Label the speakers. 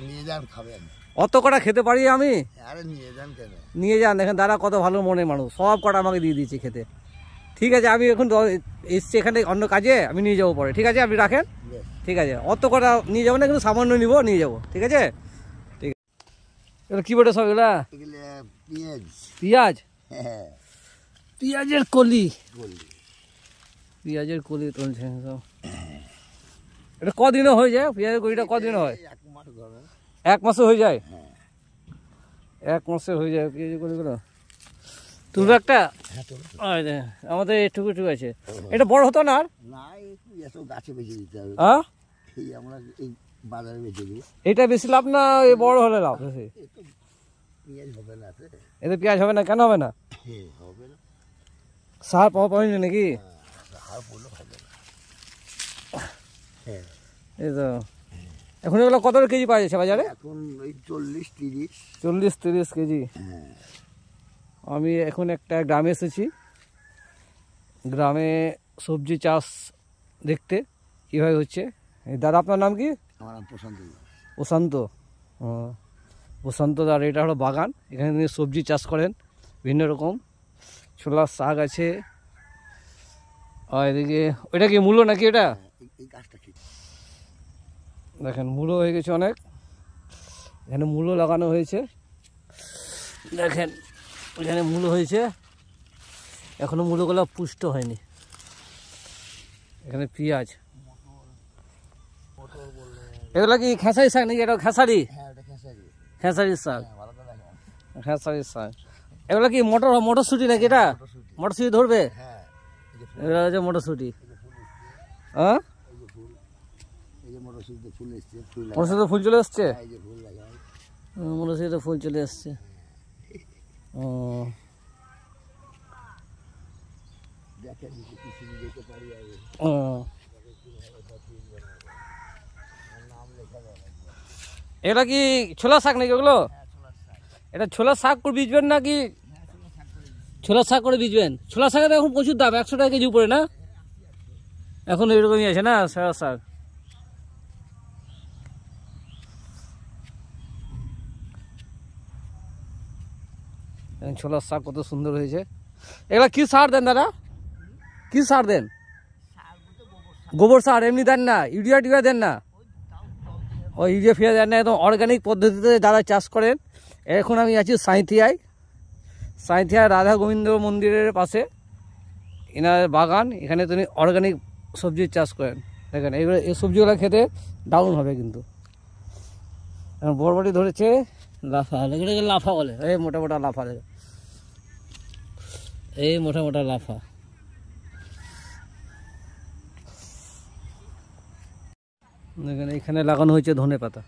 Speaker 1: নিয়ে যান, খাবেন।
Speaker 2: অত কটা খেতে পারি আমি?
Speaker 1: আরে নিয়ে যান কেন?
Speaker 2: নিয়ে যান, দেখেন দাদা কত ভালো মনের মানুষ, সব কটা আমাকে দিয়ে দিয়েছে খেতে। ঠিক আছে, আমি এখন এসছি এখানে অন্য কাজে, আমি নিয়ে যাবো পরে। ঠিক আছে, আপনি রাখেন। ঠিক আছে, অত কটা নিয়ে যাবো না, কিন্তু সামান্য নিব, নিয়ে যাবো। ঠিক আছে, ঠিক আছে। এগুলো কি বটে সব? এগুলা
Speaker 1: পেঁয়াজ।
Speaker 2: পেঁয়াজ?
Speaker 1: হ্যাঁ,
Speaker 2: পেঁয়াজের কলি। পেঁয়াজের কলি তুলছে সব। এটা কদিনে হয়ে যায় পেঁয়াজের কলিটা? কদিনে হয়? 1 মাসে হয়ে যায়? 1 মাসে হয়ে যায় পেঁয়াজের কলিগুলো। তুলবে একটা? আমাদের এটুকু এটুকু আছে। এটা বড় হতো না আর?
Speaker 1: গাছে বেঁচে দিতে হবে। আমরা এই বাজারে বেঁচে দিই।
Speaker 2: এটা বেশি লাভ না বড় হলে লাভ?
Speaker 1: পেঁয়াজ হবে না,
Speaker 2: এতে পেঁয়াজ হবে না? কেন হবে না?
Speaker 1: হবে না,
Speaker 2: সার পাওয়া পাইনি নাকি? এই তো এখন এগুলো কত কেজি পাওয়া যাচ্ছে বাজারে?
Speaker 1: এখন ওই 40-30।
Speaker 2: 40-30 কেজি। আমি এখন একটা গ্রামে এসেছি, গ্রামে সবজি চাষ দেখতে কীভাবে হচ্ছে। এই দাদা, আপনার নাম কি?
Speaker 1: আমার নাম প্রশান্ত।
Speaker 2: প্রশান্ত? প্রশান্ত দাদা, এটা হলো বাগান, এখানে তিনি সবজি চাষ করেন বিভিন্ন রকম। ছোলার শাক আছে, আর এদিকে ওইটা কি মূলো নাকি? এটা দেখেন মূলো হয়ে গেছে অনেক, এখানে মূলো লাগানো হয়েছে। দেখেন এখানে মূলো হয়েছে, এখনো মূলোগুলো পুষ্ট হয়নি। এখানে পেঁয়াজ। এগুলো কি খেসারি শাক নাকি? এটা খেসারি? খেসারির শাক, খেসারির শাক। এগুলো কি মটরশুঁটি নাকি? এটা মটরশুঁটি ধরবে? এগুলো হচ্ছে মটরশুঁটি। হ্যাঁ, মটরশুঁটিতে ফুল চলে এসছে। মটরশুঁটিতে ফুল চলে এসছে। এটা কি ছোলা শাক নাকি ওগুলো? এটা ছোলা শাক করে বীজবেন নাকি? ছোলা শাক করে বীজবেন? ছোলা শাকের এখন প্রচুর দাম, 100 টাকা কেজি উপরে না? এখন এরকমই আছে না ছোলা শাক? ছোলার শাক কত সুন্দর হয়েছে। এগুলা কি সার দেন দাদা? কি সার দেন? গোবর সার? এমনি দেন না? ইউরিয়া টিউরিয়া দেন না? ও ইউরিয়া ফিরিয়া দেন না, একদম অর্গানিক পদ্ধতিতে দাদা চাষ করেন। এখন আমি আছি সাঁইথিয়ায় রাধা গোবিন্দ মন্দিরের পাশে এনার বাগান, এখানে তিনি অর্গানিক সবজির চাষ করেন। দেখেন এইগুলো, এই সবজিগুলো খেতে দারুণ হবে কিন্তু। এখন বরবটি ধরেছে, লাফা, এগুলোকে লাফা বলে। এই মোটা মোটা লাফা, এই মোটা মোটা লাফা। দেখেন এখানে লাগানো হয়েছে ধনে পাতা।